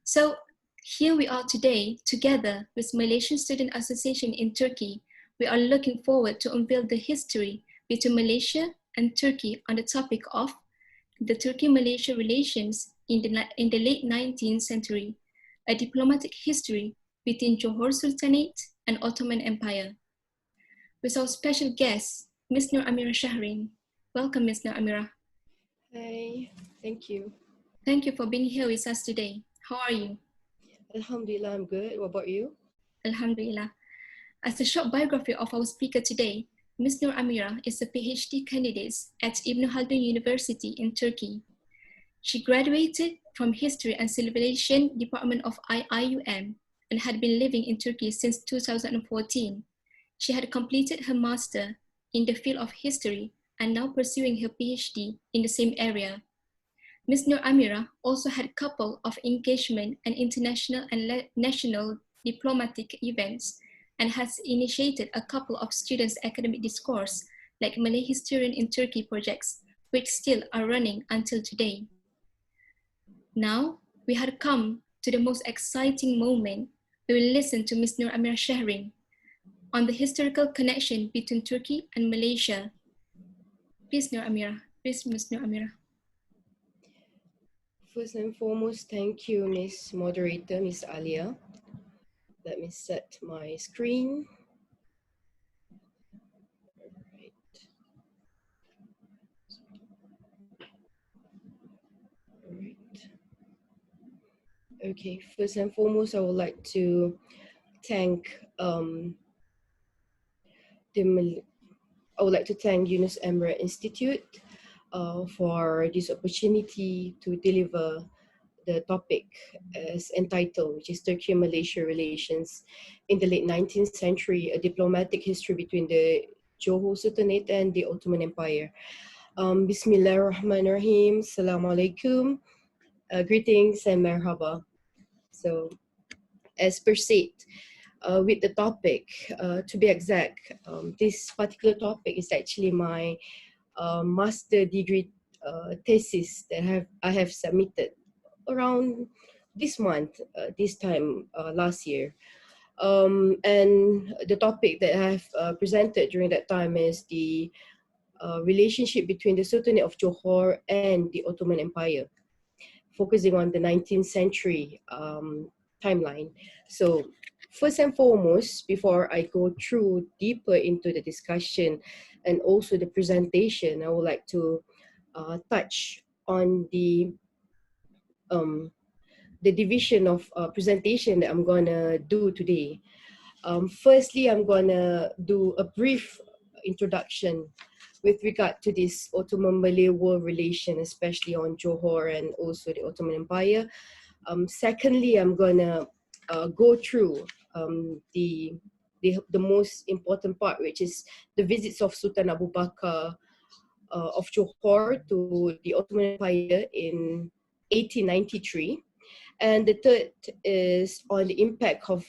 So here we are today, together with Malaysia Student Association in Turkey. We are looking forward to unveil the history between Malaysia and Turkey on the topic of the Turkey-Malaysia Relations in the late 19th century, a diplomatic history between Johore Sultanate and Ottoman Empire. With our special guest, Miss Nuramirah Shahrin. Welcome, Miss Nuramirah. Hi, thank you. Thank you for being here with us today. How are you? Alhamdulillah, I'm good. What about you? Alhamdulillah. As a short biography of our speaker today, Miss Nuramirah is a Ph.D. candidate at Haldun University in Turkey. She graduated from History and Civilization Department of IIUM and had been living in Turkey since 2014. She had completed her master in the field of history and now pursuing her PhD in the same area. Ms. Nuramirah also had a couple of engagement and international and national diplomatic events and has initiated a couple of students' academic discourse like Malay Historian in Turkey projects, which still are running until today. Now, we had come to the most exciting moment. We will listen to Miss Nuramirah Shahrin on the historical connection between Turkey and Malaysia. Please, Nuramirah. Please, Miss Nuramirah. First and foremost, thank you, Miss Moderator, Miss Alia. Let me set my screen. Right. Okay, first and foremost, I would like to thank Yunus Emre Institute for this opportunity to deliver the topic as entitled, which is Turkey-Malaysia Relations in the late 19th century, a diplomatic history between the Johore Sultanate and the Ottoman Empire. Bismillahirrahmanirrahim, Assalamu alaikum, greetings and merhaba. So, as per se, with the topic, to be exact, this particular topic is actually my master degree thesis that I have submitted around this month, this time last year. And the topic that I have presented during that time is the relationship between the Sultanate of Johore and the Ottoman Empire, focusing on the 19th century timeline. So first and foremost, before I go through deeper into the discussion and also the presentation, I would like to touch on the division of presentation that I'm gonna do today. Firstly, I'm gonna do a brief introduction with regard to this Ottoman-Malay War relation, especially on Johore and also the Ottoman Empire. Secondly, I'm gonna go through the most important part, which is the visits of Sultan Abu Bakar of Johore to the Ottoman Empire in 1893. And the third is on the impact of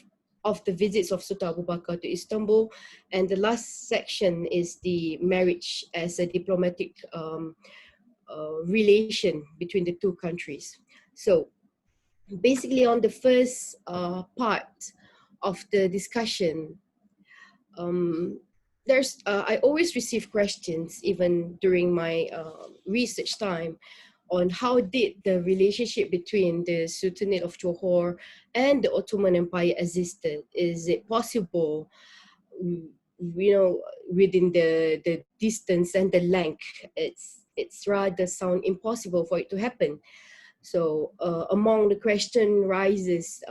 the visits of Sultan Abu Bakar to Istanbul. And the last section is the marriage as a diplomatic relation between the two countries. So basically on the first part of the discussion, I always receive questions even during my research time on how did the relationship between the Sultanate of Johore and the Ottoman Empire existed. Is it possible, within the distance and the length? It's rather sound impossible for it to happen. So among the question rises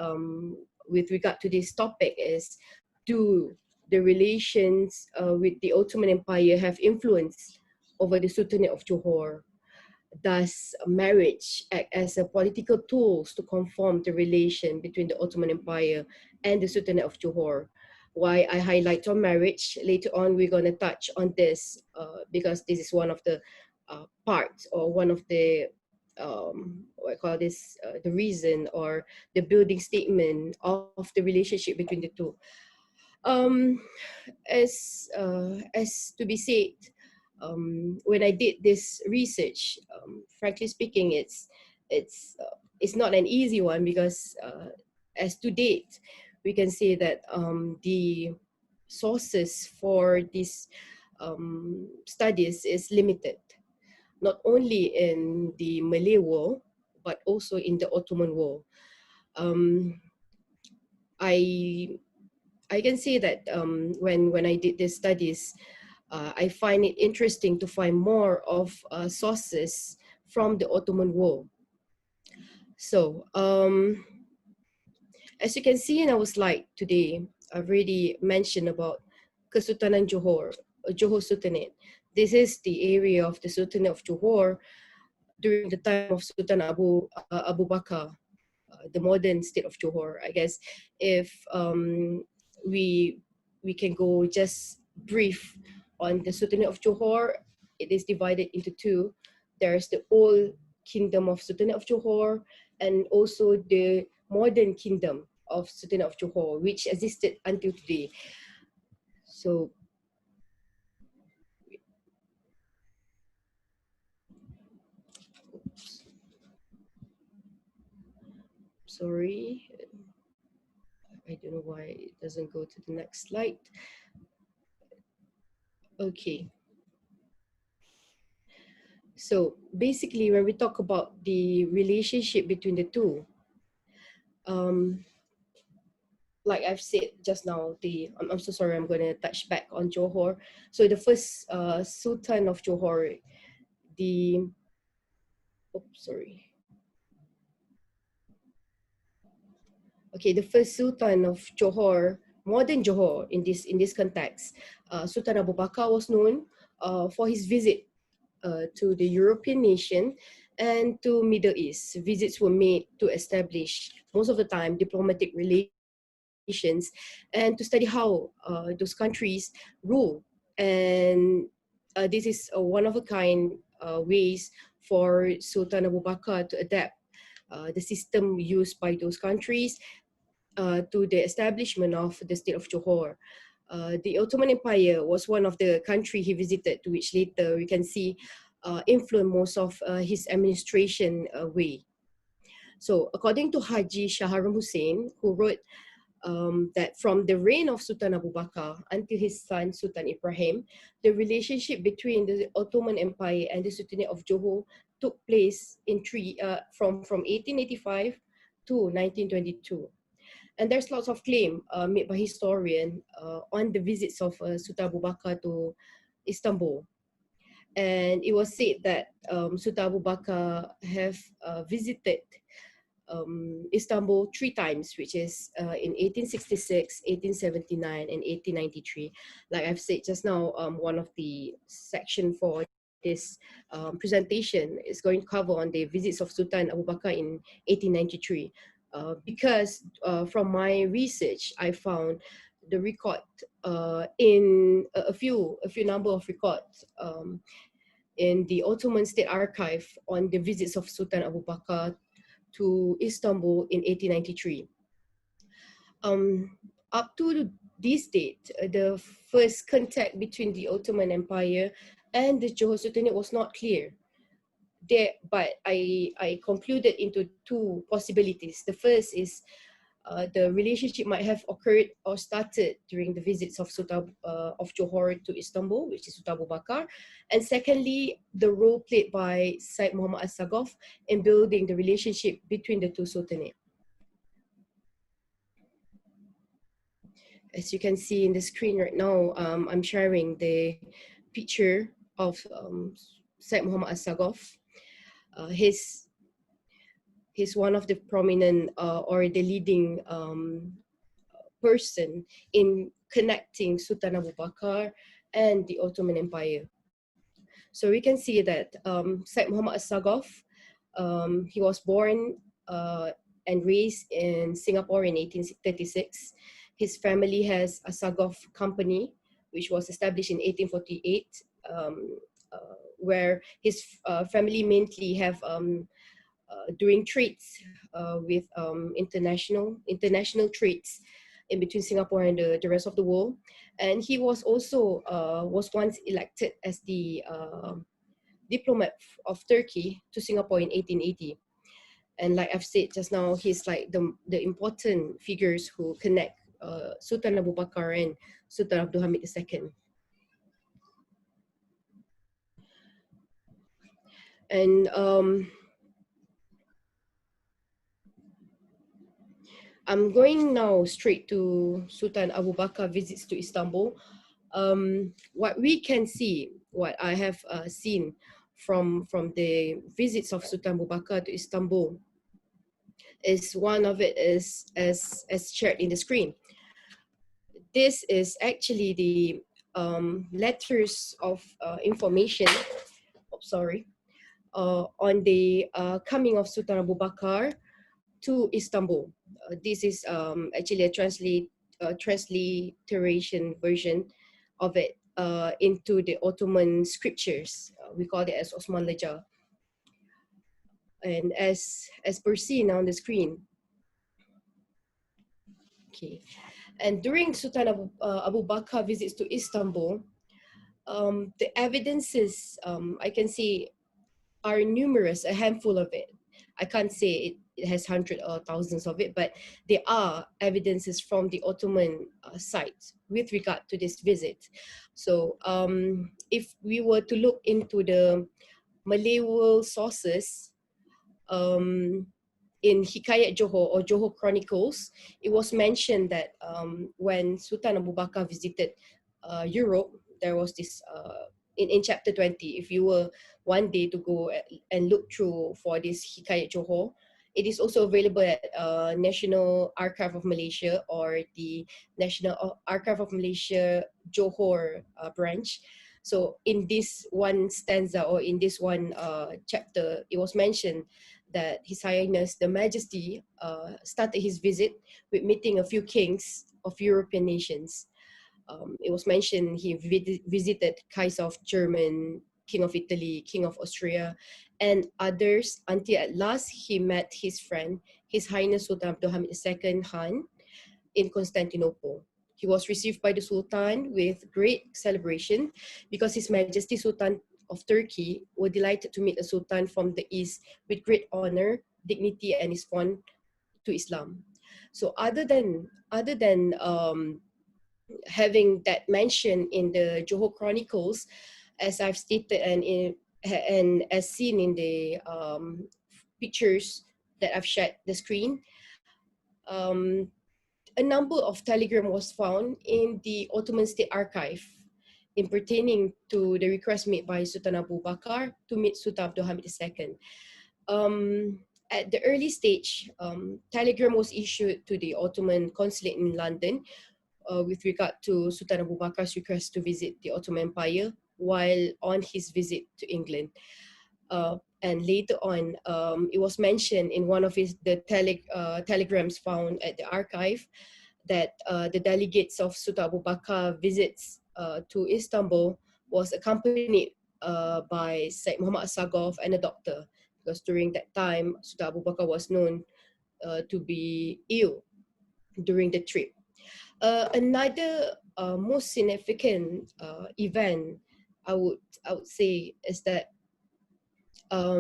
with regard to this topic is, do the relations with the Ottoman Empire have influence over the Sultanate of Johore? Does marriage act as a political tool to conform the relation between the Ottoman Empire and the Sultanate of Johore? Why I highlight on marriage, later on we're going to touch on this because this is one of the parts, or one of the what I call this, the reason or the building statement of the relationship between the two. As to be said, when I did this research, frankly speaking, it's not an easy one because as to date, we can say that the sources for these studies is limited, not only in the Malay War, but also in the Ottoman War. I can say that when I did these studies, I find it interesting to find more of sources from the Ottoman War. So as you can see in our slide today, I've already mentioned about Kesultanan Johor, Johore Sultanate. This is the area of the Sultanate of Johor during the time of Sultan Abu Bakar, the modern state of Johor. I guess if we can go just brief on the Sultanate of Johor, it is divided into two. There's the old kingdom of Sultanate of Johor and also the modern kingdom of Sultanate of Johor, which existed until today. So sorry, I don't know why it doesn't go to the next slide. Okay. So basically, when we talk about the relationship between the two, like I've said just now, I'm so sorry, I'm going to touch back on Johor. So the first Sultan of Johor, the first Sultan of Johor, modern Johor in this context, Sultan Abu Bakar was known for his visit to the European nation and to Middle East. Visits were made to establish, most of the time, diplomatic relations and to study how those countries rule. And this is a one-of-a-kind ways for Sultan Abu Bakar to adapt the system used by those countries to the establishment of the state of Johor. The Ottoman Empire was one of the country he visited, to which later we can see influenced most of his administration way. So according to Haji Shaharam Hussein, who wrote that from the reign of Sultan Abu Bakar until his son Sultan Ibrahim, the relationship between the Ottoman Empire and the Sultanate of Johor took place in from 1885 to 1922. And there's lots of claim made by historian on the visits of Sultan Abu Bakar to Istanbul. And it was said that Sultan Abu Bakar have visited Istanbul 3 times, which is in 1866, 1879, and 1893. Like I've said just now, one of the section for this presentation is going to cover on the visits of Sultan Abu Bakar in 1893. Because from my research, I found the record in a few number of records in the Ottoman State Archive on the visits of Sultan Abu Bakar to Istanbul in 1893. Up to this date, the first contact between the Ottoman Empire and the Johor Sultanate was not clear. But I concluded into 2 possibilities. The first is the relationship might have occurred or started during the visits of Sultan of Johor to Istanbul, which is Sultan Abu Bakar. And secondly, the role played by Syed Muhammad As-Sagaf in building the relationship between the 2 sultanates. As you can see in the screen right now, I'm sharing the picture of Syed Muhammad As-Sagaf. He's one of the prominent or the leading person in connecting Sultan Abu Bakar and the Ottoman Empire. So we can see that Syed Muhammad As-Sagaf, he was born and raised in Singapore in 1836. His family has a Sagaf company, which was established in 1848, where his family mainly have doing trades with international trades in between Singapore and the rest of the world. And he was also was once elected as the diplomat of Turkey to Singapore in 1880. And like I've said just now, he's like the important figures who connect Sultan Abu Bakar and Sultan Abdul Hamid II. And I'm going now straight to Sultan Abu Bakar visits to Istanbul. What we can see, what I have seen from the visits of Sultan Abu Bakar to Istanbul, is one of it is as shared in the screen. This is actually the letters of information. Oh, sorry. On the coming of Sultan Abu Bakar to Istanbul. This is actually a transliteration version of it into the Ottoman scriptures. We call it as Osman Leja. And as per seen on the screen. Okay. And during Sultan Abu Bakar visits to Istanbul, the evidences I can see are numerous, a handful of it. I can't say it has hundreds or thousands of it, but there are evidences from the Ottoman side with regard to this visit. So if we were to look into the Malay world sources, in Hikayat Johor or Johor Chronicles, it was mentioned that when Sultan Abu Bakar visited Europe, there was this, in chapter 20, if you were one day to go and look through for this Hikayat Johor, it is also available at National Archive of Malaysia or the National Archive of Malaysia Johor branch. So in this one stanza or in this one chapter, it was mentioned that His Highness the Majesty started his visit with meeting a few kings of European nations. It was mentioned he visited Kaiser of Germany, King of Italy, King of Austria, and others until at last he met his friend, His Highness Sultan Abdul Hamid II Han in Constantinople. He was received by the Sultan with great celebration because His Majesty Sultan of Turkey were delighted to meet a Sultan from the East with great honor, dignity, and is fond to Islam. So other than having that mention in the Johor Chronicles, as I've stated and as seen in the pictures that I've shared the screen, a number of telegram was found in the Ottoman State Archive in pertaining to the request made by Sultan Abu Bakar to meet Sultan Abdul Hamid II. At the early stage, telegram was issued to the Ottoman consulate in London with regard to Sultan Abu Bakar's request to visit the Ottoman Empire while on his visit to England. And later on, it was mentioned in one of the telegrams found at the archive that the delegates of Sultan Abu Bakar visits to Istanbul was accompanied by Syed Muhammad Asagov and a doctor, because during that time, Sultan Abu Bakar was known to be ill during the trip. Another most significant event I would say is that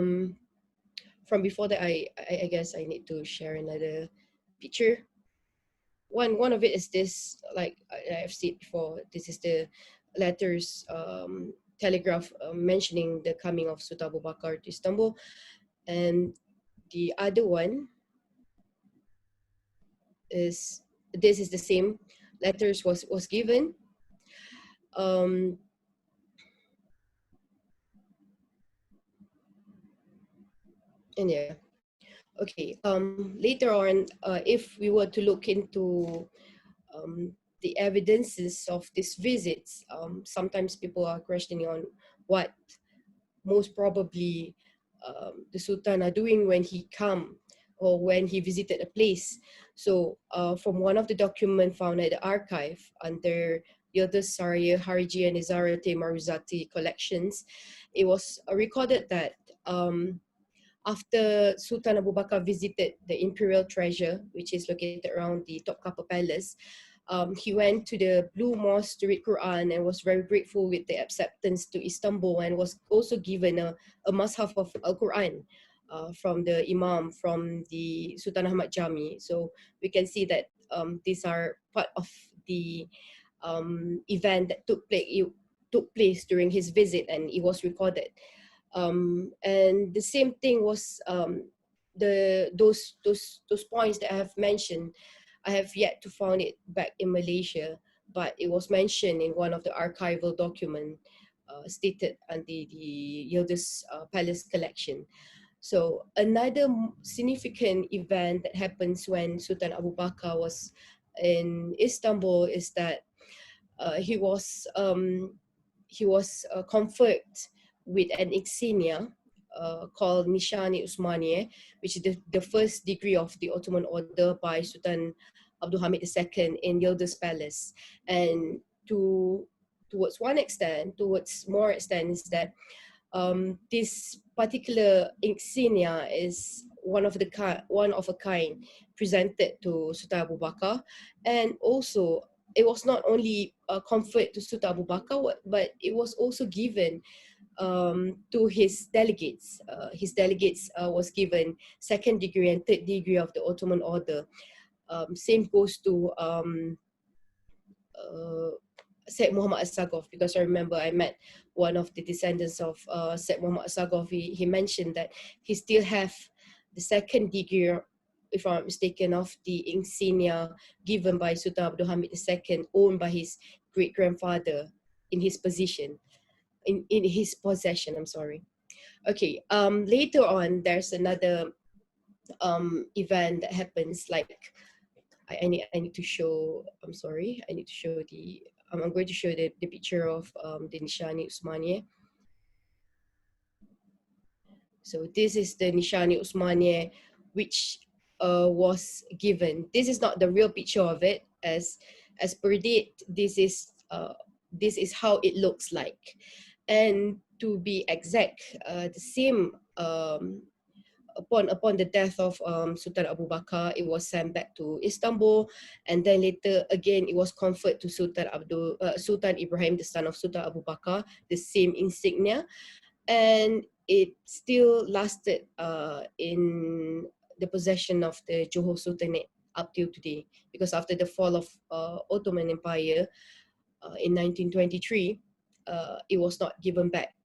from before that, I guess I need to share another picture. One of it is this, like I've said before, this is the letters telegraph mentioning the coming of Sultan Abu Bakar to Istanbul, and the other one is this is the same letters was given. And yeah, okay. Later on, if we were to look into the evidences of these visits, sometimes people are questioning on what most probably the Sultan are doing when he come or when he visited a place. So from one of the documents found at the archive under Yıldız Sarayı Hariciye Nizareti Maruzati collections, it was recorded that after Sultan Abu Bakar visited the Imperial Treasure, which is located around the Topkapı Palace, he went to the Blue Mosque to read Quran and was very grateful with the acceptance to Istanbul, and was also given a mushaf of Al-Quran from the Imam, from the Sultan Ahmad Jami. So we can see that these are part of the event that took place during his visit, and it was recorded. And the same thing was those points that I have mentioned. I have yet to find it back in Malaysia, but it was mentioned in one of the archival document stated under the Yildiz Palace collection. So another significant event that happens when Sultan Abu Bakar was in Istanbul is that he was conferred with an insignia called Nishani Usmaniye, which is the first degree of the Ottoman order by Sultan Abdul Hamid II in Yildiz Palace. And towards more extent is that this particular insignia is one of a kind presented to Sultan Abu Bakar, and also it was not only conferred to Sultan Abu Bakar, but it was also given to his delegates. His delegates was given second degree and third degree of the Ottoman order. Same goes to Said Muhammad Asagov, because I remember I met one of the descendants of Said Muhammad Asagov. He mentioned that he still have the second degree, if I'm not mistaken, of the insignia given by Sultan Abdul Hamid II, owned by his great grandfather in his possession. I'm sorry. Okay. Later on, there's another event that happens. Like I need to show. I'm sorry. I need to show the. I'm going to show the picture of the Nishani Usmaniye. So this is the Nishani Usmaniye, which was given. This is not the real picture of it, as per date. This is how it looks like, and to be exact, the same. Upon the death of Sultan Abu Bakar, it was sent back to Istanbul, and then later again it was conferred to Sultan Ibrahim, the son of Sultan Abu Bakar, the same insignia, and it still lasted in the possession of the Johore Sultanate up till today. Because after the fall of Ottoman Empire in 1923, it was not given back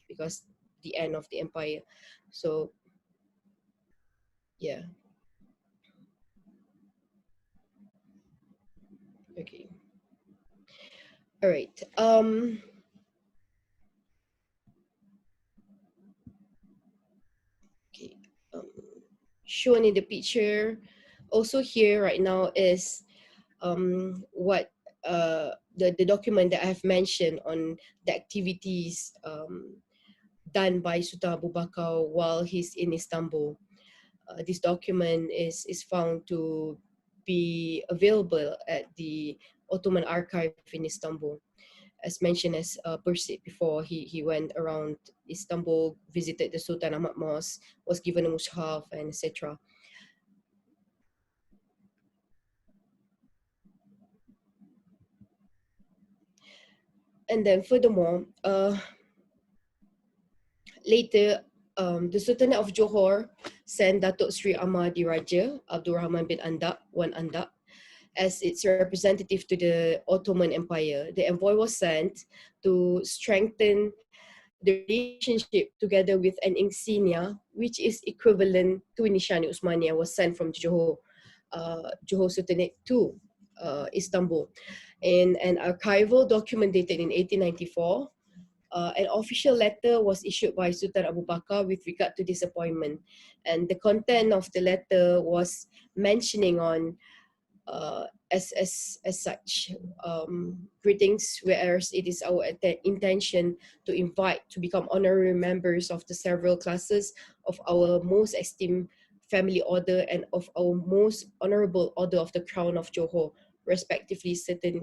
because the end of the empire. So yeah. Okay. All right. Okay. Shown in the picture, also here right now is what the document that I have mentioned on the activities done by Sultan Abu Bakar while he's in Istanbul. This document is found to be available at the Ottoman Archive in Istanbul. As mentioned, as Percy before, he went around Istanbul, visited the Sultan Ahmad Mosque, was given a mushaf, and etc. And then furthermore, later, the Sultanate of Johore sent Datuk Sri Ahmadi Raja Abdul Rahman bin Andak, Wan Andak, as its representative to the Ottoman Empire. The envoy was sent to strengthen the relationship together with an insignia, which is equivalent to Nishani Usmania, was sent from Johore Sultanate to Istanbul. In an archival document dated in 1894, an official letter was issued by Sultan Abu Bakar with regard to this appointment. And the content of the letter was mentioning on as such, greetings, whereas it is our intention to invite to become honorary members of the several classes of our most esteemed family order and of our most honorable order of the Crown of Johore, respectively certain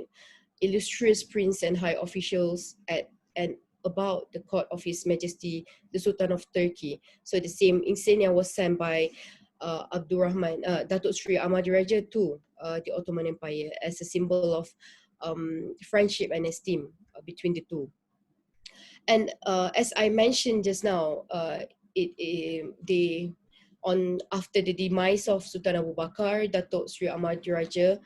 illustrious prince and high officials at and about the court of His Majesty the Sultan of Turkey. So the same insignia was sent by Abdul Rahman, Datuk Sri Ahmadi Raja to the Ottoman Empire as a symbol of friendship and esteem between the two. And as I mentioned just now, the after the demise of Sultan Abu Bakar, Datuk Sri Ahmad Diraja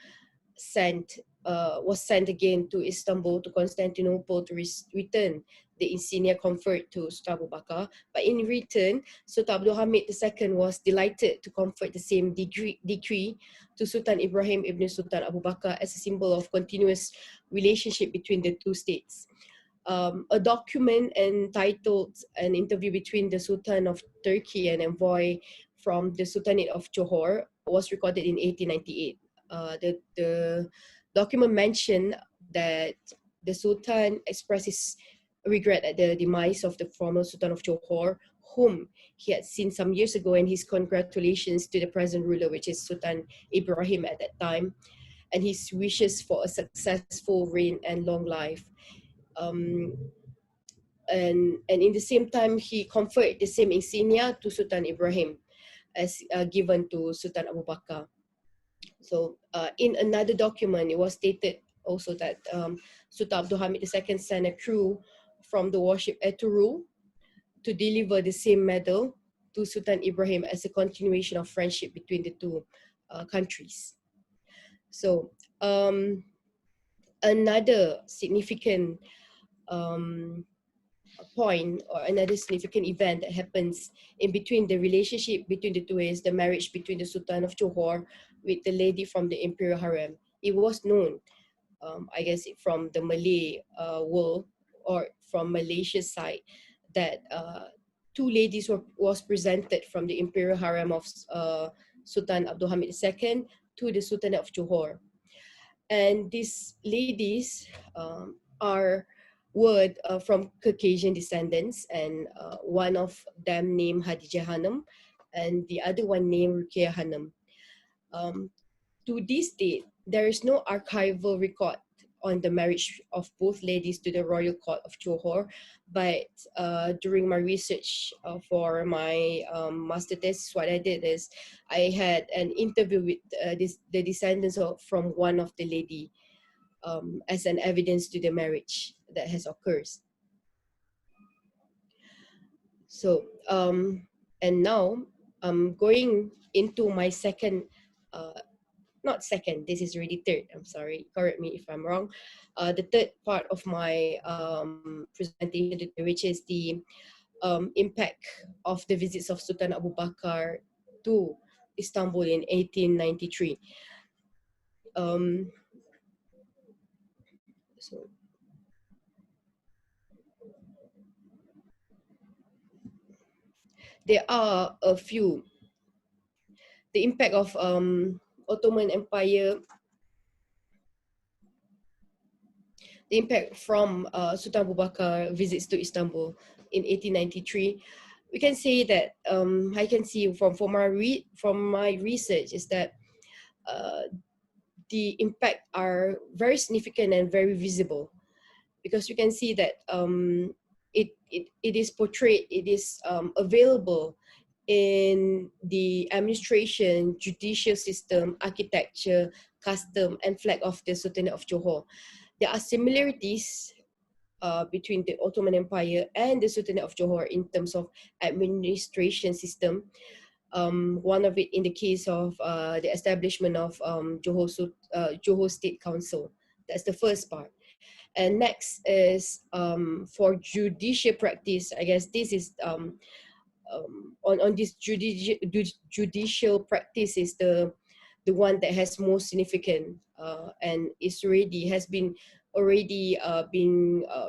was sent again to Istanbul, to Constantinople, to return the insignia conferred to Sultan Abu Bakar. But in return, Sultan Abdul Hamid II was delighted to confer the same decree to Sultan Ibrahim ibn Sultan Abu Bakar as a symbol of continuous relationship between the two states. A document entitled An Interview Between the Sultan of Turkey and Envoy from the Sultanate of Johore was recorded in 1898. The document mentioned that the Sultan expressed his regret at the demise of the former Sultan of Johore, whom he had seen some years ago, and his congratulations to the present ruler, which is Sultan Ibrahim at that time, and his wishes for a successful reign and long life. And in the same time, he conferred the same insignia to Sultan Ibrahim as given to Sultan Abu Bakar. So in another document, it was stated also that Sultan Abdul Hamid II sent a crew from the warship Ertugrul to deliver the same medal to Sultan Ibrahim as a continuation of friendship between the two countries. So another significant point, or another significant event that happens in between the relationship between the two, is the marriage between the Sultan of Johore with the lady from the Imperial Harem. It was known, I guess, from the Malay world, or from Malaysia's side, that two ladies was presented from the Imperial Harem of Sultan Abdul Hamid II to the Sultanate of Johore. And these ladies were from Caucasian descendants, and one of them named Hadijah Hanum, and the other one named Ruqayyah Hanum. To this date, there is no archival record on the marriage of both ladies to the Royal Court of Johore, but during my research for my master thesis, what I did is I had an interview with the descendants from one of the lady as an evidence to the marriage that has occurred. So, and now I'm going into my second, not second, this is really third, I'm sorry, correct me if I'm wrong. The third part of my presentation, which is the impact of the visits of Sultan Abu Bakar to Istanbul in 1893. So there are a few. The impact of Ottoman Empire, the impact from Sultan Abu Bakar visits to Istanbul in 1893. We can say that I can see from my research is that the impact are very significant and very visible, because you can see that it is portrayed, it is available in the administration, judicial system, architecture, custom, and flag of the Sultanate of Johore. There are similarities between the Ottoman Empire and the Sultanate of Johore in terms of administration system. One of it in the case of the establishment of Johore State Council. That's the first part. And next is for judicial practice. I guess this is on this judicial practice is the one that has most significant and has been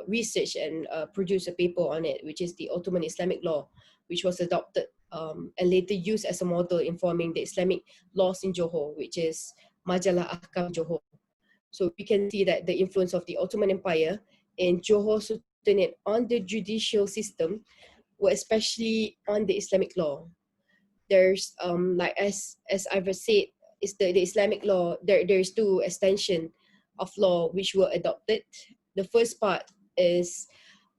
researched and produced a paper on it, which is the Ottoman Islamic law, which was adopted and later used as a model in forming the Islamic laws in Johore, which is Majalah Ahkam Johore. So we can see that the influence of the Ottoman Empire in Johore Sultanate on the judicial system were especially on the Islamic law. There's like as I've said, is the Islamic law. There's two extension of law which were adopted. The first part is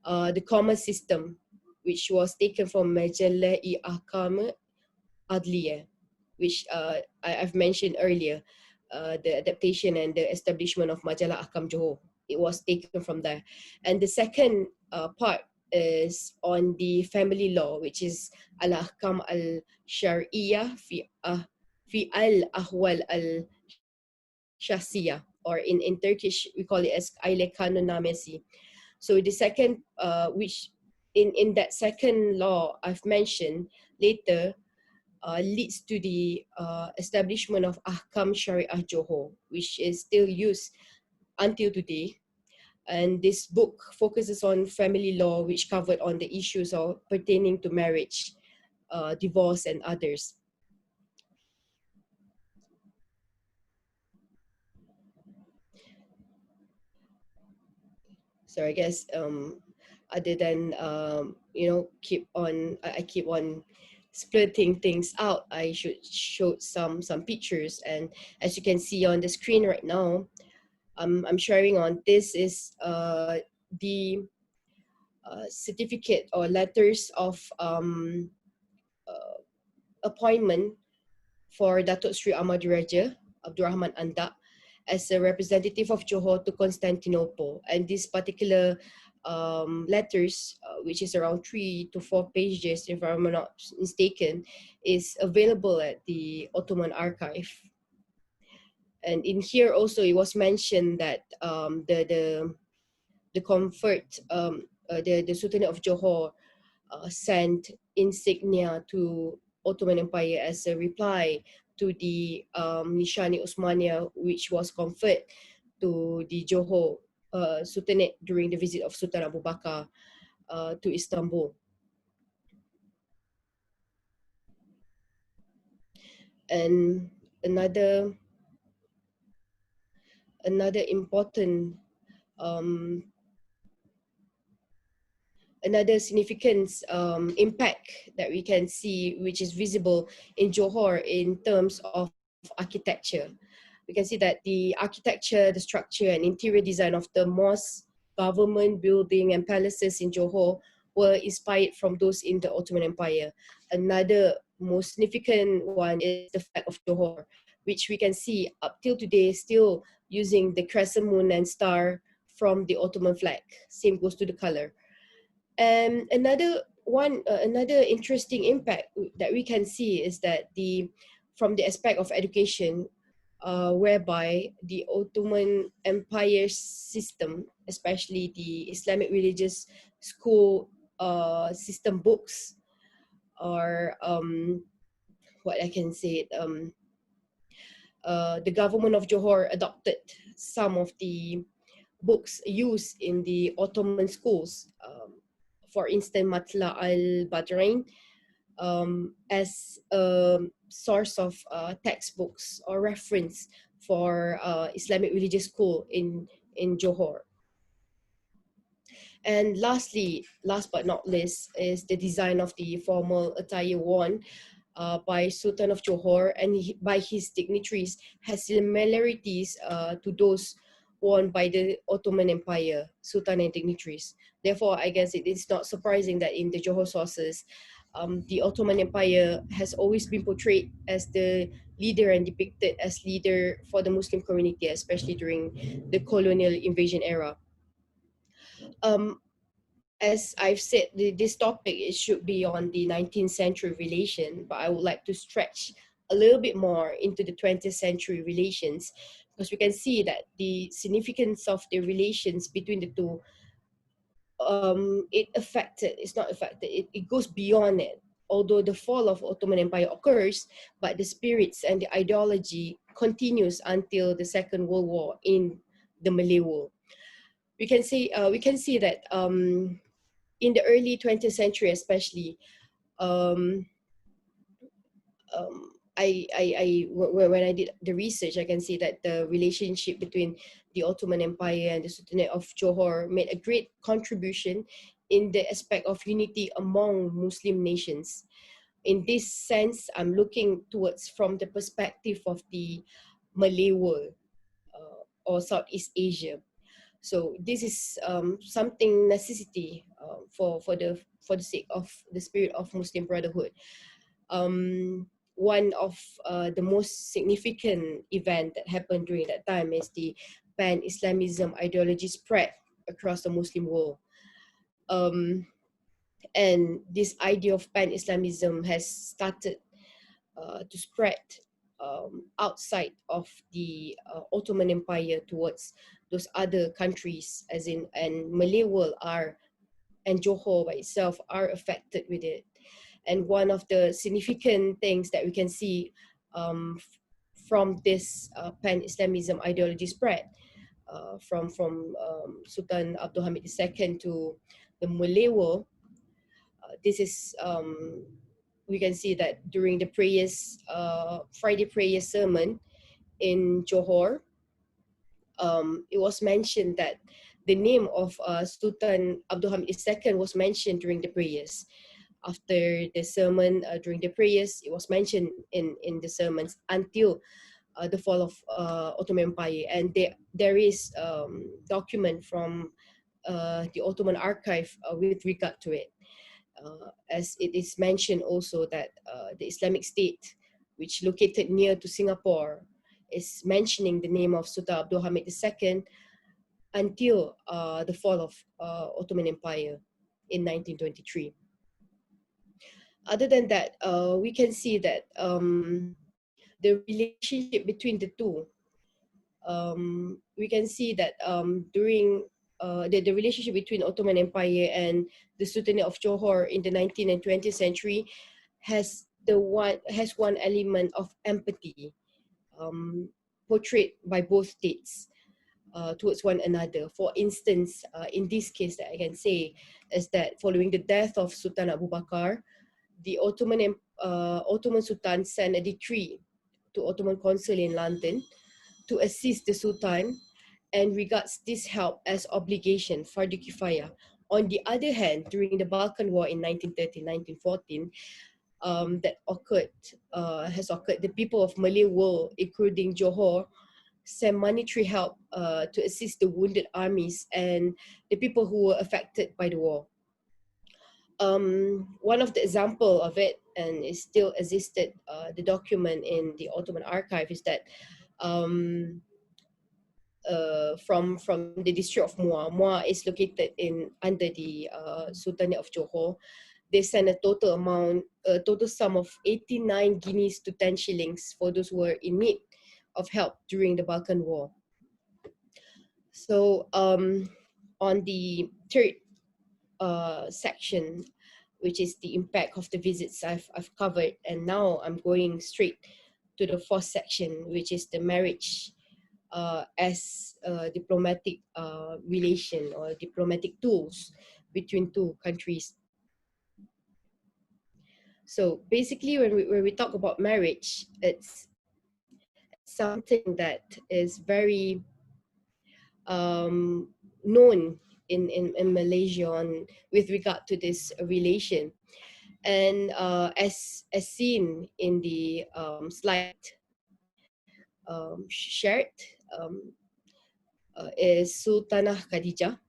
the common system, which was taken from Majalah Ahkam Adliyah, which I've mentioned earlier. The adaptation and the establishment of Majalah Ahkam Johore. It was taken from there. And the second part is on the family law, which is al-ahkam al-shar'iyah fi al-ahwal al-shahsiyah, or in Turkish we call it as aile kanun namesi. So the second, which in that second law I've mentioned later, leads to the establishment of Ahkam Syariah Johor, which is still used until today. And this book focuses on family law, which covered on the issues of pertaining to marriage, divorce, and others. So I guess other than I keep on splitting things out, I should show some pictures. And as you can see on the screen right now, I'm sharing on this is the certificate or letters of appointment for Datuk Sri Ahmad Raja Abdurrahman Andak as a representative of Johor to Constantinople. And this particular letters, which is around 3 to 4 pages, if I'm not mistaken, is available at the Ottoman archive. And in here also, it was mentioned that the comfort, the Sultanate of Johor sent insignia to Ottoman Empire as a reply to the Nishani Osmania, which was conferred to the Johor Sultanate during the visit of Sultan Abu Bakar to Istanbul. And another important another significant impact that we can see, which is visible in Johor in terms of architecture. We can see that the architecture, the structure and interior design of the mosque, government building and palaces in Johor were inspired from those in the Ottoman Empire. Another most significant one is the flag of Johor, which we can see up till today still using the crescent moon and star from the Ottoman flag. Same goes to the color. And another interesting impact that we can see is that from the aspect of education, whereby the Ottoman Empire system, especially the Islamic religious school system books, or what I can say, the government of Johor adopted some of the books used in the Ottoman schools. For instance, Matla al-Badrain, as a source of textbooks or reference for Islamic religious school in Johor. And lastly, last but not least, is the design of the formal attire worn by Sultan of Johor and by his dignitaries has similarities to those worn by the Ottoman Empire, Sultan and dignitaries. Therefore, I guess it is not surprising that in the Johor sources, the Ottoman Empire has always been portrayed as the leader and depicted as leader for the Muslim community, especially during the colonial invasion era. As I've said, this topic, it should be on the 19th century relation, but I would like to stretch a little bit more into the 20th century relations, because we can see that the significance of the relations between the two, it goes beyond it. Although the fall of Ottoman Empire occurs, but the spirits and the ideology continues until the Second World War in the Malay world. We can see that in the early 20th century, especially, when I did the research, I can see that the relationship between the Ottoman Empire and the Sultanate of Johor made a great contribution in the aspect of unity among Muslim nations. In this sense, I'm looking towards from the perspective of the Malay world or Southeast Asia. So this is something necessity for the sake of the spirit of Muslim brotherhood. One of the most significant event that happened during that time is the pan-Islamism ideology spread across the Muslim world. And this idea of pan-Islamism has started to spread outside of the Ottoman Empire towards those other countries, as in, and Malay world are, and Johore by itself are affected with it. And one of the significant things that we can see um, from this pan-Islamism ideology spread from Sultan Abdul Hamid II to the Malay world, this is we can see that during the prayers, Friday prayer sermon in Johore, it was mentioned that the name of Sultan Abdul Hamid II was mentioned during the prayers. After the sermon, during the prayers, it was mentioned in the sermons until the fall of Ottoman Empire. And there is document from the Ottoman archive with regard to it. As it is mentioned also that the Islamic State, which located near to Singapore, is mentioning the name of Sultan Abdul Hamid II until the fall of Ottoman Empire in 1923. Other than that, we can see that the relationship between the two, we can see that during the relationship between Ottoman Empire and the Sultanate of Johore in the 19th and 20th century has one element of empathy portrayed by both states towards one another. For instance, in this case that I can say is that following the death of Sultan Abu Bakar, the Ottoman Sultan sent a decree to Ottoman Consul in London to assist the Sultan and regards this help as obligation, fardu kifayah. On the other hand, during the Balkan War in 1913-1914, that has occurred, the people of Malay world, including Johore, sent monetary help to assist the wounded armies and the people who were affected by the war. One of the example of it, and it still existed, the document in the Ottoman archive, is that from the district of Muar. Muar is located in under the Sultanate of Johore. They sent a total sum of 89 guineas to 10 shillings for those who were in need of help during the Balkan War. So on the third section, which is the impact of the visits I've covered, and now I'm going straight to the fourth section, which is the marriage as diplomatic relation or diplomatic tools between two countries. So basically, when we talk about marriage, it's something that is very known in Malaysia with regard to this relation. And as seen in the slide shared, is Sultanah Khadijah.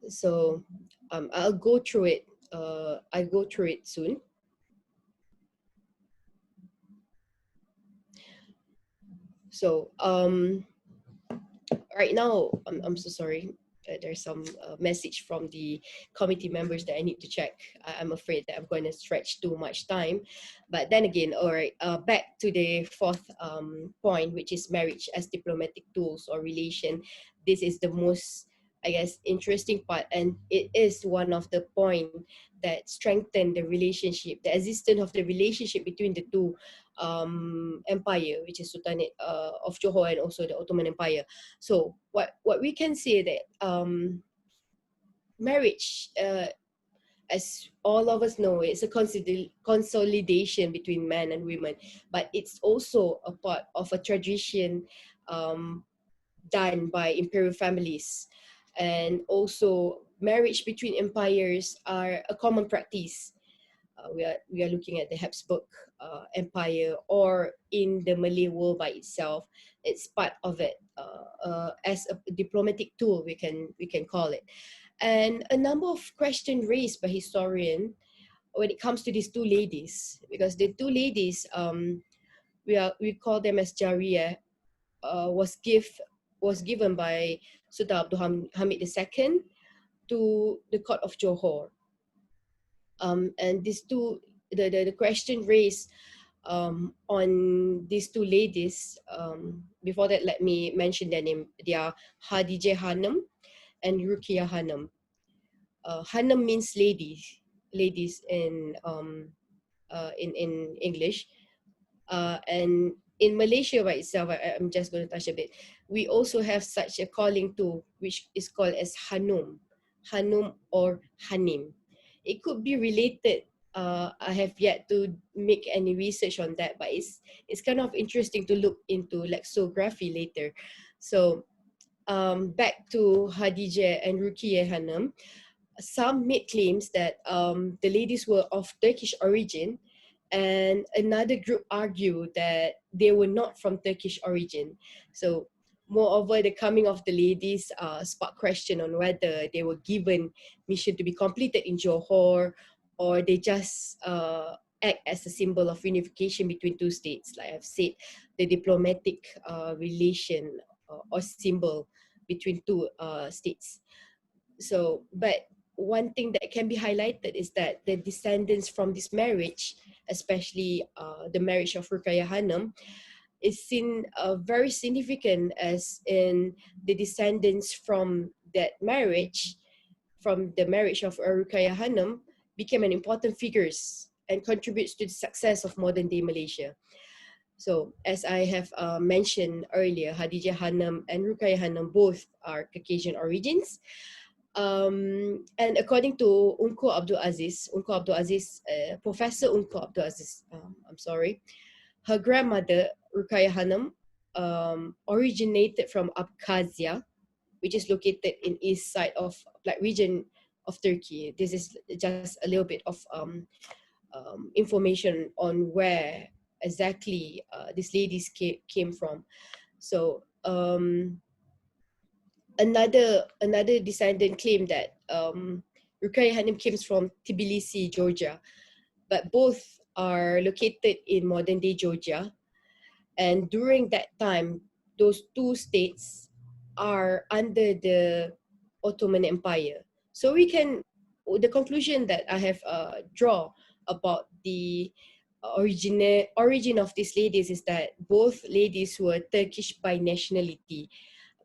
So I'll go through it. I'll go through it soon. So right now, I'm so sorry. There's some message from the committee members that I need to check. I'm afraid that I'm going to stretch too much time. But then again, all right, back to the fourth point, which is marriage as diplomatic tools or relation. This is the most, I guess, interesting part, and it is one of the points that strengthen the relationship, the existence of the relationship between the two empire, which is Sultanate of Johore and also the Ottoman Empire. So what we can say that marriage, as all of us know, it's a consolidation between men and women, but it's also a part of a tradition done by imperial families. And also marriage between empires are a common practice. We are looking at the Habsburg Empire, or in the Malay world by itself. It's part of it as a diplomatic tool, we can call it. And a number of questions raised by historians when it comes to these two ladies, because the two ladies, we call them as Jariyah, was given by Sultan Abdul Hamid II to the court of Johore. And the question raised on these two ladies. Before that, let me mention their name. They are Khadijah Hanum and Rukia Hanum. Hanum means ladies in English. And in Malaysia by itself, I'm just going to touch a bit. We also have such a calling too, which is called as Hanum or Hanim. It could be related. I have yet to make any research on that, but it's kind of interesting to look into lexicography later. So back to Hadijah and Rukiya Hanum. Some made claims that the ladies were of Turkish origin, and another group argued that they were not from Turkish origin. So, moreover, the coming of the ladies sparked question on whether they were given mission to be completed in Johore, or they just act as a symbol of unification between two states. Like I've said, the diplomatic relation or symbol between two states. So, but one thing that can be highlighted is that the descendants from this marriage, especially the marriage of Ruqayyah Hanum, is seen very significant, as in the descendants from that marriage, from the marriage of Ruqayyah Hanum, became an important figures and contributes to the success of modern day Malaysia. So, as I have mentioned earlier, Hadijah Hanum and Ruqayyah Hanum both are Caucasian origins. And according to Unko Abdul Aziz, Professor Unko Abdul Aziz, I'm sorry, her grandmother, Ruqayyah Hanum, originated from Abkhazia, which is located in east side of like region of Turkey. This is just a little bit of information on where exactly these ladies came from. So another descendant claimed that Ruqayyah Hanum came from Tbilisi, Georgia, but both are located in modern day Georgia. And during that time, those two states are under the Ottoman Empire. So the conclusion that I have draw about the origin of these ladies is that both ladies were Turkish by nationality,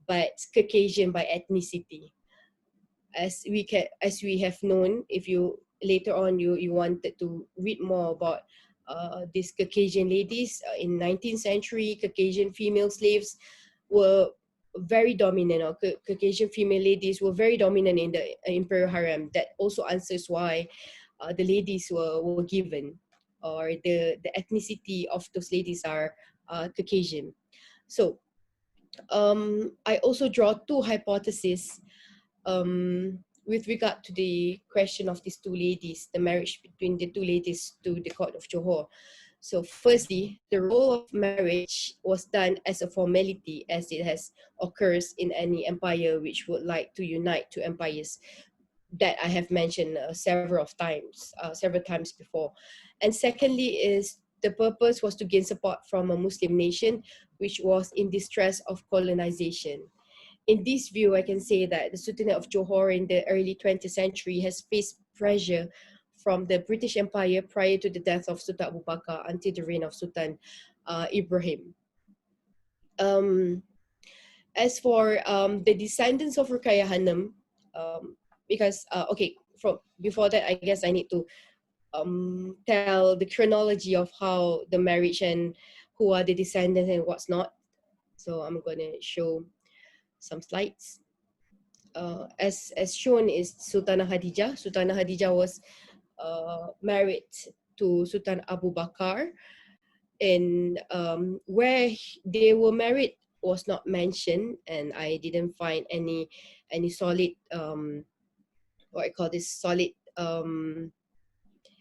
but Caucasian by ethnicity. As we have known, if you later on you wanted to read more about these Caucasian ladies in 19th century, Caucasian female slaves were very dominant, or Caucasian female ladies were very dominant in the imperial harem. That also answers why the ladies were given, or the ethnicity of those ladies are Caucasian. So I also draw two hypotheses with regard to the question of these two ladies, the marriage between the two ladies to the court of Johore. So firstly, the role of marriage was done as a formality, as it has occurs in any empire which would like to unite two empires, that I have mentioned several times before. And secondly is the purpose was to gain support from a Muslim nation which was in distress of colonization. In this view, I can say that the Sultanate of Johore in the early 20th century has faced pressure from the British Empire prior to the death of Sultan Abu Bakar until the reign of Sultan Ibrahim. As for the descendants of Ruqayyah Hanum, because from before that, I guess I need to tell the chronology of how the marriage and who are the descendants and what's not. So I'm going to show some slides. As shown is Sultanah Khadijah. Sultanah Khadijah was married to Sultan Abu Bakar, and where they were married was not mentioned, and I didn't find any solid solid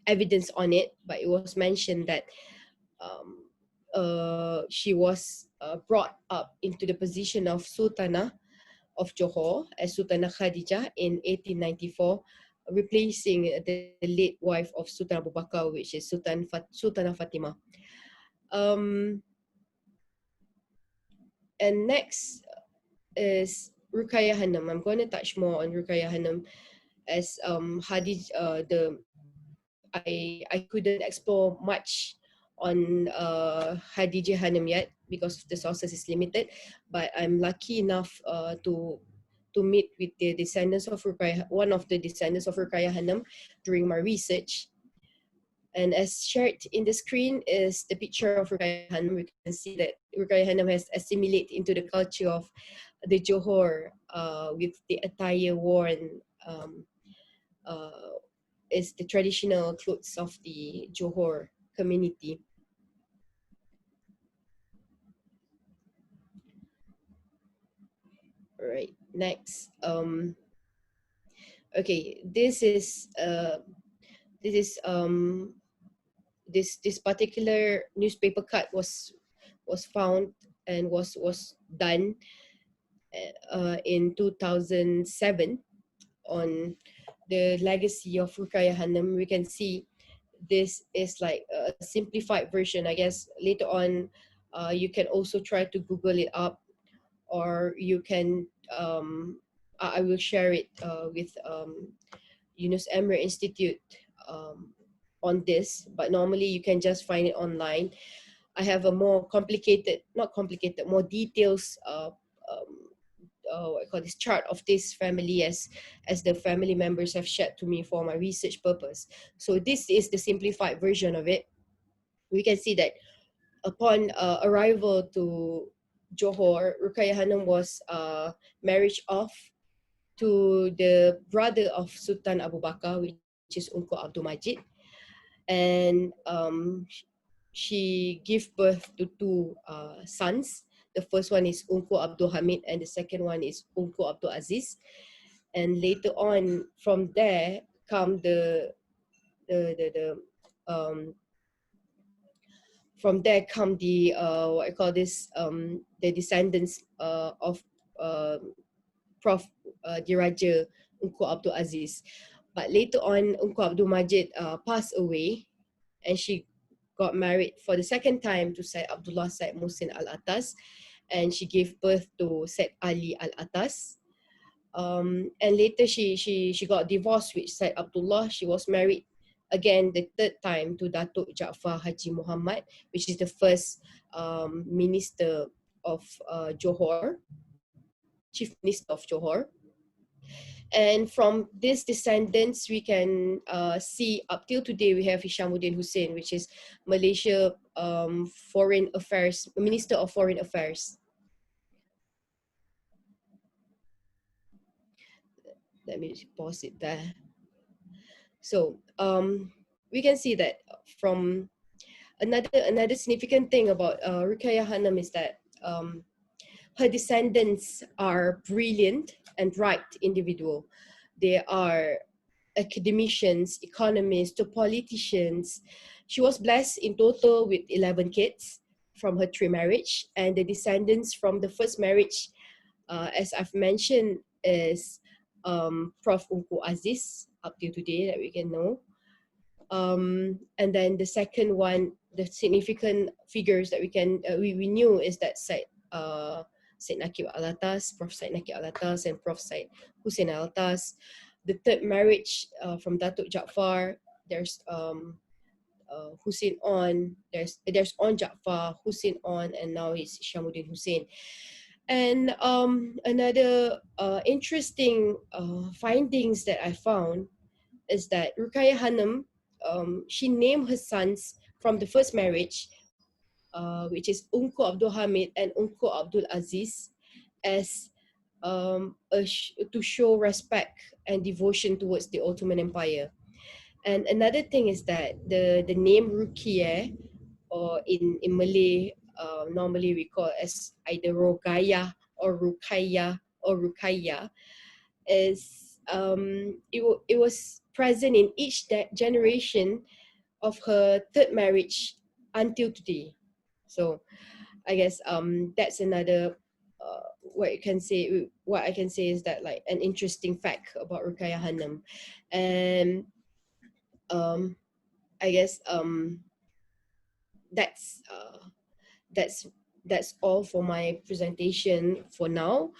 evidence on it, but it was mentioned that she was brought up into the position of Sultanah of Johore as Sultanah Khadijah in 1894, replacing the late wife of Sultan Abu Bakar, which is Sultanah Fatimah. And next is Ruqayyah Hanum. I'm going to touch more on Ruqayyah Hanum, as I couldn't explore much on Khadijah Hanum yet because the sources is limited, but I'm lucky enough to meet with the descendants of one of the descendants of Ruqayyah Hanum during my research. And as shared in the screen is the picture of Ruqayyah Hanum. We can see that Ruqayyah Hanum has assimilated into the culture of the Johor with the attire worn is the traditional clothes of the Johor community. All right, next. Okay, this particular newspaper cut was found and was done in 2007 on the legacy of Ruqayyah Hanum. We can see this is like a simplified version. I guess later on you can also try to Google it up, or you can I will share it with Yunus Emre Institute on this, but normally you can just find it online. I have a more complicated, not complicated, more details what I call this chart of this family as the family members have shared to me for my research purpose. So this is the simplified version of it. We can see that upon arrival to Johor, Ruqayyah Hanum was married off to the brother of Sultan Abu Bakar, which is Uncle Abdul Majid, and she gave birth to two sons. The first one is Uncle Abdul Hamid, and the second one is Uncle Abdul Aziz. And later on, from there come from there come the what I call this the descendants of Prof. Diraja Uncle Abdul Aziz. But later on, Uncle Abdul Majid passed away, and she got married for the second time to Syed Abdullah Syed Muhsin Al-Atas, and she gave birth to Syed Ali Al-Atas. And later she got divorced with Syed Abdullah. She was married again the third time to Datuk Jaafar Haji Muhammad, which is the first minister of Johor, chief minister of Johor. And from these descendants, we can see up till today we have Hishamuddin Hussein, which is Malaysia Foreign Affairs, Minister of Foreign Affairs. Let me pause it there. So we can see that from another significant thing about Ruqayyah Hanum is that her descendants are brilliant and bright individual. They are academicians, economists, to politicians. She was blessed in total with 11 kids from her 3 marriage, and the descendants from the first marriage, as I've mentioned, is Prof. Unku Aziz up till today that we can know. And then the second one, the significant figures that we can we knew is that Syed Nakib Al-Atas, Prof. Syed Nakib Al-Atas, and Prof. Syed Hussein Al-Atas. The third marriage from Datuk Jaafar, there's Hussein On, there's On Jaafar, Hussein On, and now it's Shamuddin Hussein. And another interesting findings that I found is that Ruqayyah Hanum, she named her sons from the first marriage, which is Uncle Abdul Hamid and Uncle Abdul Aziz, as to show respect and devotion towards the Ottoman Empire. And another thing is that the name Ruqayyah, or in Malay, normally we call as either Rogaya or Ruqayyah or Ruqayyah, is it was present in each generation of her third marriage until today. So I guess that's another what I can say is that like an interesting fact about Ruqayyah Hanum. And I guess that's all for my presentation for now.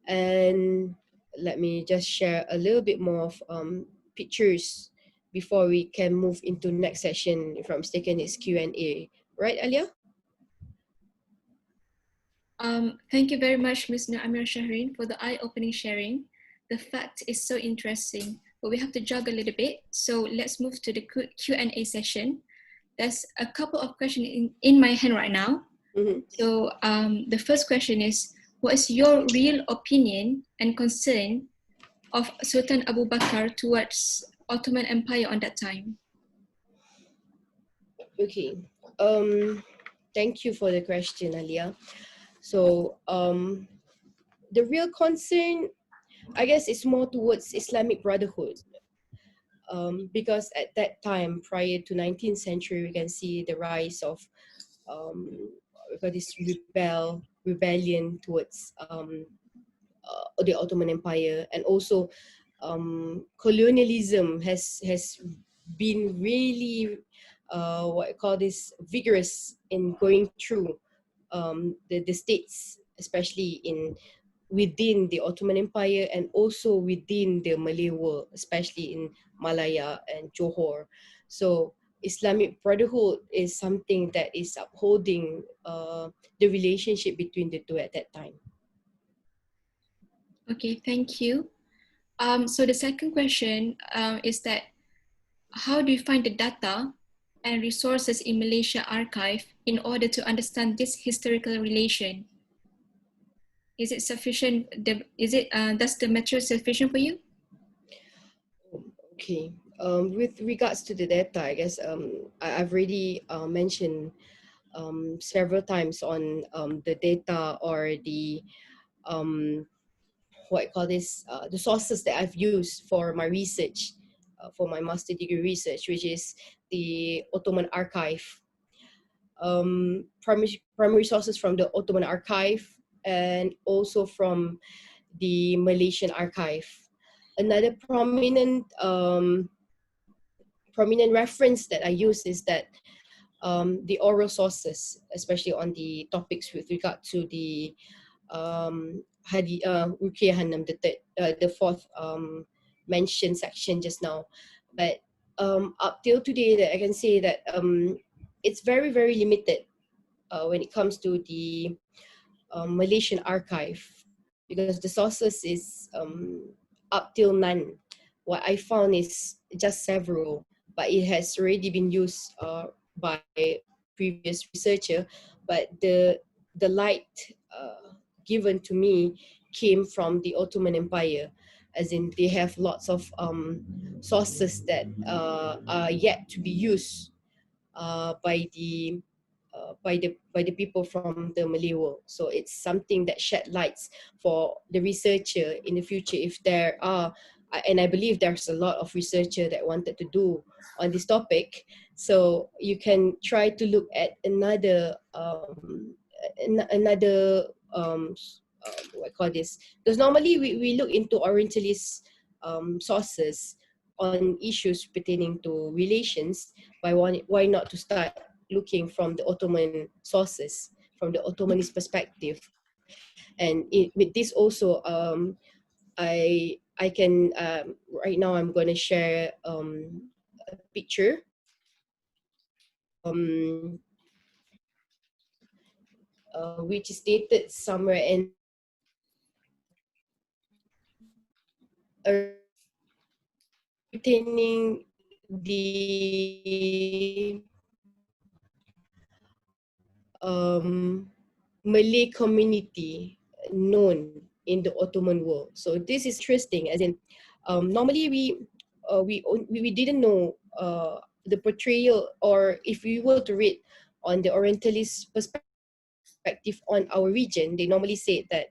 And let me just share a little bit more of pictures before we can move into next session. If I'm mistaken, it's Q&A. Right, Alia? Thank you very much, Miss Nuramirah Shahrin, for the eye-opening sharing. The fact is so interesting, but we have to jog a little bit. So let's move to the Q&A session. There's a couple of questions in my hand right now. So the first question is, what is your real opinion and concern of Sultan Abu Bakr towards Ottoman Empire on that time? Okay. Thank you for the question, Alia. So the real concern, I guess, is more towards Islamic Brotherhood. Because at that time, prior to 19th century, we can see the rise of this rebellion towards the Ottoman Empire, and also colonialism has been really what I call this vigorous in going through the states, especially within the Ottoman Empire and also within the Malay world, especially in Malaya and Johore. So Islamic Brotherhood is something that is upholding the relationship between the two at that time. Okay, thank you. So the second question is that, how do you find the data and resources in Malaysia archive in order to understand this historical relation? Is it sufficient? Does the material sufficient for you? Okay. With regards to the data, I guess I've already mentioned several times on the data or the what I call this the sources that I've used for my research, for my master degree research, which is the Ottoman Archive. Primary sources from the Ottoman Archive and also from the Malaysian Archive. Another prominent reference that I use is that the oral sources, especially on the topics with regard to the Ruqyah Hanam, the fourth mentioned section just now. But up till today, that I can say that it's very, very limited when it comes to the Malaysian archive, because the sources is up till none. What I found is just several, but it has already been used by previous researcher. But the light given to me came from the Ottoman Empire, as in they have lots of sources that are yet to be used by the people from the Malay world. So it's something that shed lights for the researcher in the future, if there are, and I believe there's a lot of researcher that wanted to do on this topic. So you can try to look at another what I call this, because normally we look into Orientalist sources on issues pertaining to relations. Why not to start looking from the Ottoman sources, from the Ottomanist perspective? And with this also, I can right now I'm going to share a picture which is dated somewhere in retaining the Malay community known in the Ottoman world. So this is interesting, as in normally we didn't know the portrayal, or if we were to read on the Orientalist perspective on our region, they normally say that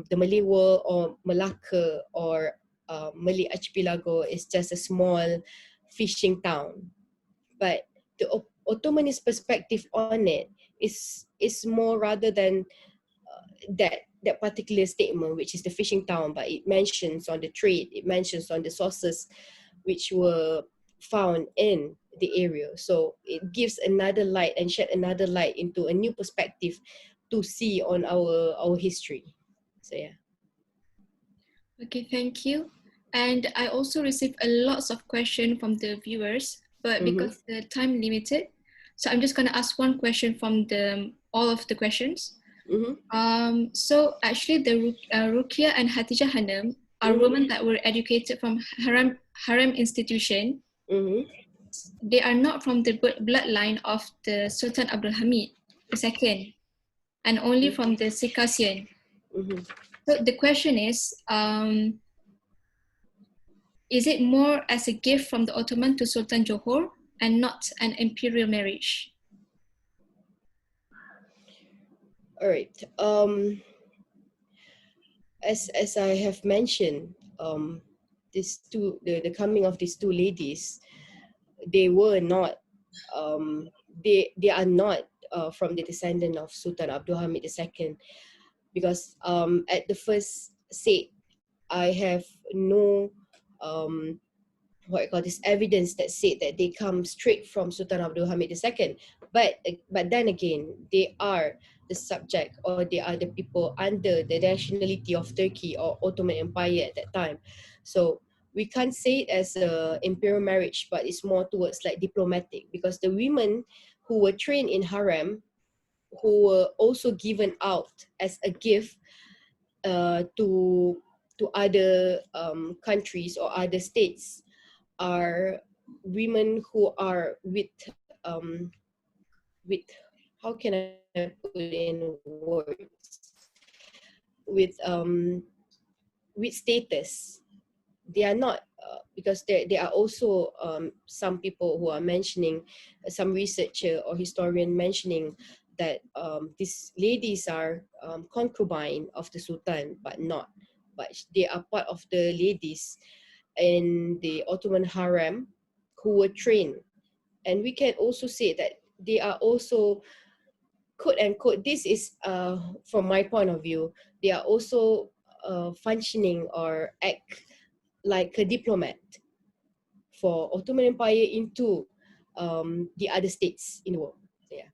the Malay world or Malacca or Malay archipelago is just a small fishing town. But the Ottomanist perspective on it is more, rather than that particular statement, which is the fishing town, but it mentions on the trade, it mentions on the sources which were found in the area. So it gives another light and shed another light into a new perspective to see on our history. So yeah. Okay, thank you. And I also received a lots of questions from the viewers, but because the time limited, so I'm just gonna ask one question from all of the questions. So actually the Rukia and Hatijah Hanum are women that were educated from harem institution. They are not from the bloodline of the Sultan Abdul Hamid II, and only from the Circassian. So the question is it more as a gift from the Ottoman to Sultan Johor and not an imperial marriage? All right. As I have mentioned, the coming of these two ladies, they were not they are not from the descendant of Sultan Abdul Hamid II, because at the first say I have no what I call this evidence that said that they come straight from Sultan Abdul Hamid II. But then again, they are the subject, or they are the people under the nationality of Turkey or Ottoman Empire at that time. So we can't say it as a imperial marriage, but it's more towards like diplomatic, because the women who were trained in harem, who were also given out as a gift to other countries or other states, are women who are with how can I put it in words, with status. They are not because there are also some people who are mentioning, some researcher or historian mentioning that these ladies are concubine of the Sultan, but they are part of the ladies in the Ottoman harem who were trained. And we can also say that they are also, quote unquote, this is from my point of view, they are also functioning or act like a diplomat for Ottoman Empire into the other states in the world. Yeah.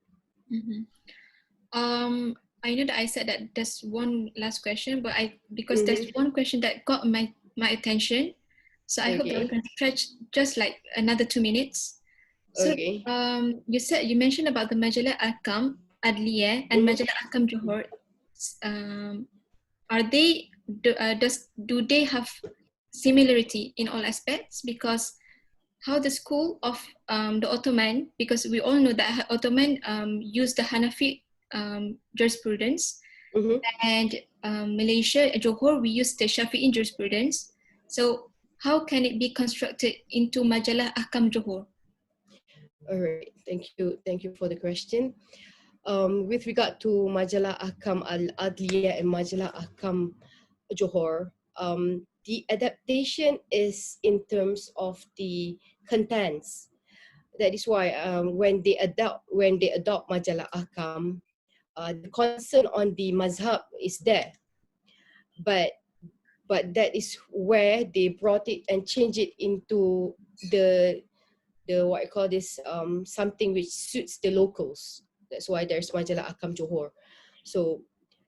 I know that I said that there's one last question, but because there's one question that got my attention, so I hope that we can stretch just like another 2 minutes. So you mentioned about the Majalah Akam Adliya and Majalah Akam Johor. Are they do they have similarity in all aspects? Because how the school of the Ottoman, because we all know that Ottoman used the Hanafi jurisprudence, and Malaysia, Johor, we use the Shafi'i jurisprudence. So how can it be constructed into Majalah Ahkam Johor? All right, thank you for the question. With regard to Majalah Ahkam Al-Adliya and Majalah Ahkam Johor, the adaptation is in terms of the contents. That is why when they adopt Majalah Ahkam, the concern on the mazhab is there, but that is where they brought it and changed it into the what I call this something which suits the locals. That's why there's Majalah Ahkam Johor. So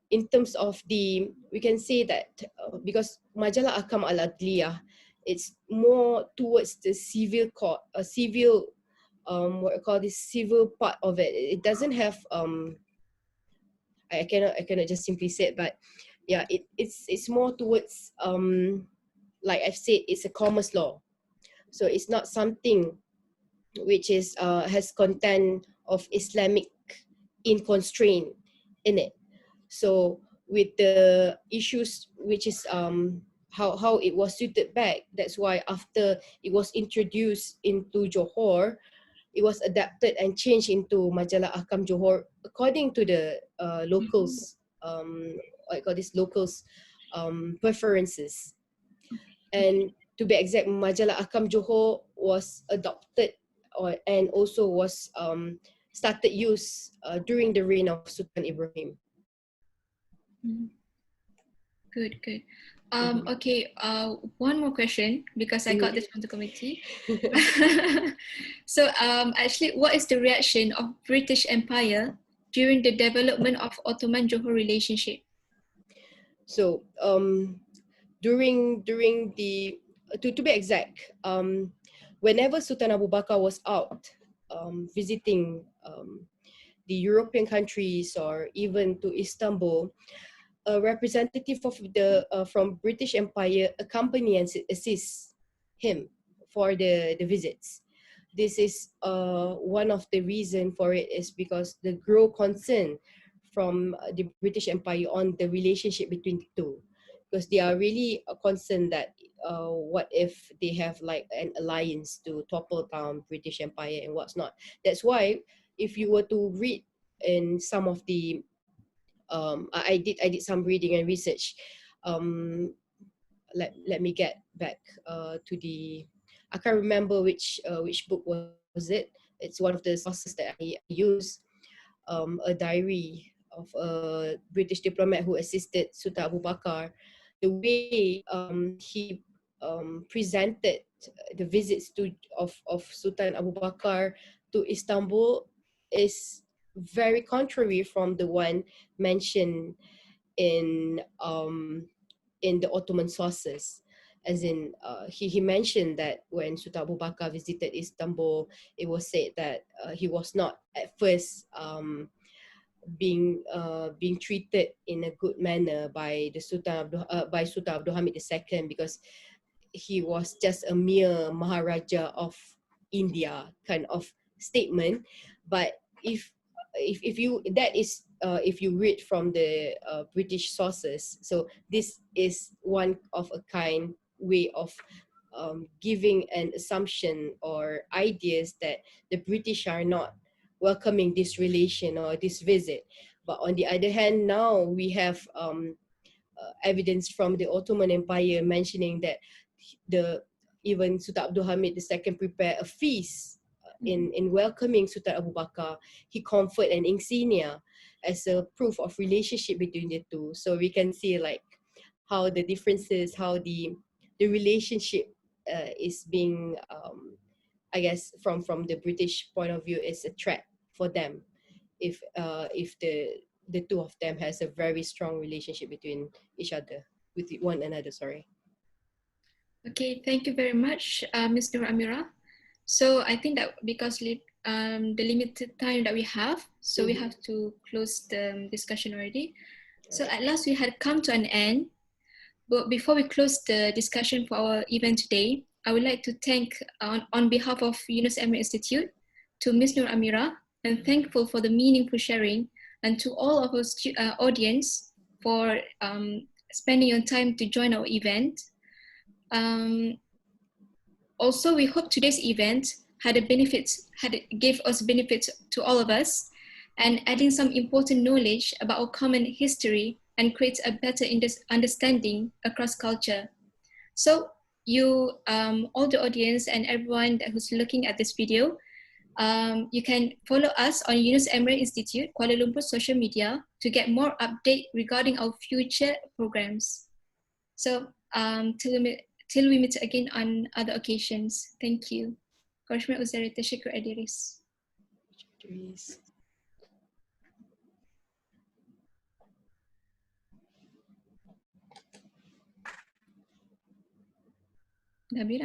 in terms of we can say that because Majalah Ahkam Al-Adliyah, it's more towards the civil court, civil what I call this civil part of it. It doesn't have I cannot just simply say it, but yeah, it's more towards like I've said, it's a commerce law. So it's not something which is has content of Islamic in constraint in it. So with the issues which is how it was suited back, that's why after it was introduced into Johor, it was adapted and changed into Majalah Ahkam Johor according to the locals what I call this locals preferences. And to be exact, Majalah Ahkam Johor was adopted and also was started use during the reign of Sultan Ibrahim. Good. Okay, one more question, because I got this from the committee. So actually, what is the reaction of British Empire during the development of Ottoman-Johor relationship? So during the to be exact, whenever Sultan Abu Bakar was out visiting the European countries or even to Istanbul, a representative of the from British Empire accompany and assist him for the visits. This is one of the reason for it is because the grow concern from the British Empire on the relationship between the two, because they are really concerned that what if they have like an alliance to topple down British Empire and what's not. That's why if you were to read in some of the I did some reading and research. Let me get back to the, I can't remember which book was it. It's one of the sources that I use. A diary of a British diplomat who assisted Sultan Abu Bakar. The way he presented the visits of Sultan Abu Bakar to Istanbul is very contrary from the one mentioned in in the Ottoman sources. As in, he mentioned that when Sultan Abu Bakar visited Istanbul, it was said that he was not at first being treated in a good manner by the by Sultan Abdul Hamid II, because he was just a mere Maharaja of India kind of statement. But if you that is if you read from the British sources, so this is one of a kind way of giving an assumption or ideas that the British are not welcoming this relation or this visit. But on the other hand, now we have evidence from the Ottoman Empire mentioning that the even Sultan Abdul Hamid II prepared a feast in welcoming Sultan Abu Bakar. He conferred an insignia as a proof of relationship between the two. So we can see like how the differences, how the relationship is being, I guess, from the British point of view, is a threat for them if the two of them has a very strong relationship between each other, with one another. Sorry. Okay, thank you very much, Ms. Nuramirah. So I think that because the limited time that we have, so we have to close the discussion already. So at last we had come to an end. But before we close the discussion for our event today, I would like to thank on behalf of Yunus Emre Institute to Ms. Nuramirah, and thankful for the meaningful sharing, and to all of our audience for spending your time to join our event. Also, we hope today's event gave us benefits to all of us, and adding some important knowledge about our common history and creates a better understanding across culture. So you, all the audience and everyone who's looking at this video, you can follow us on Yunus Emre Institute, Kuala Lumpur social media to get more update regarding our future programs. So till we meet again on other occasions. Thank you. Görüşmek üzere. Teşekkür ederiz. Nabila.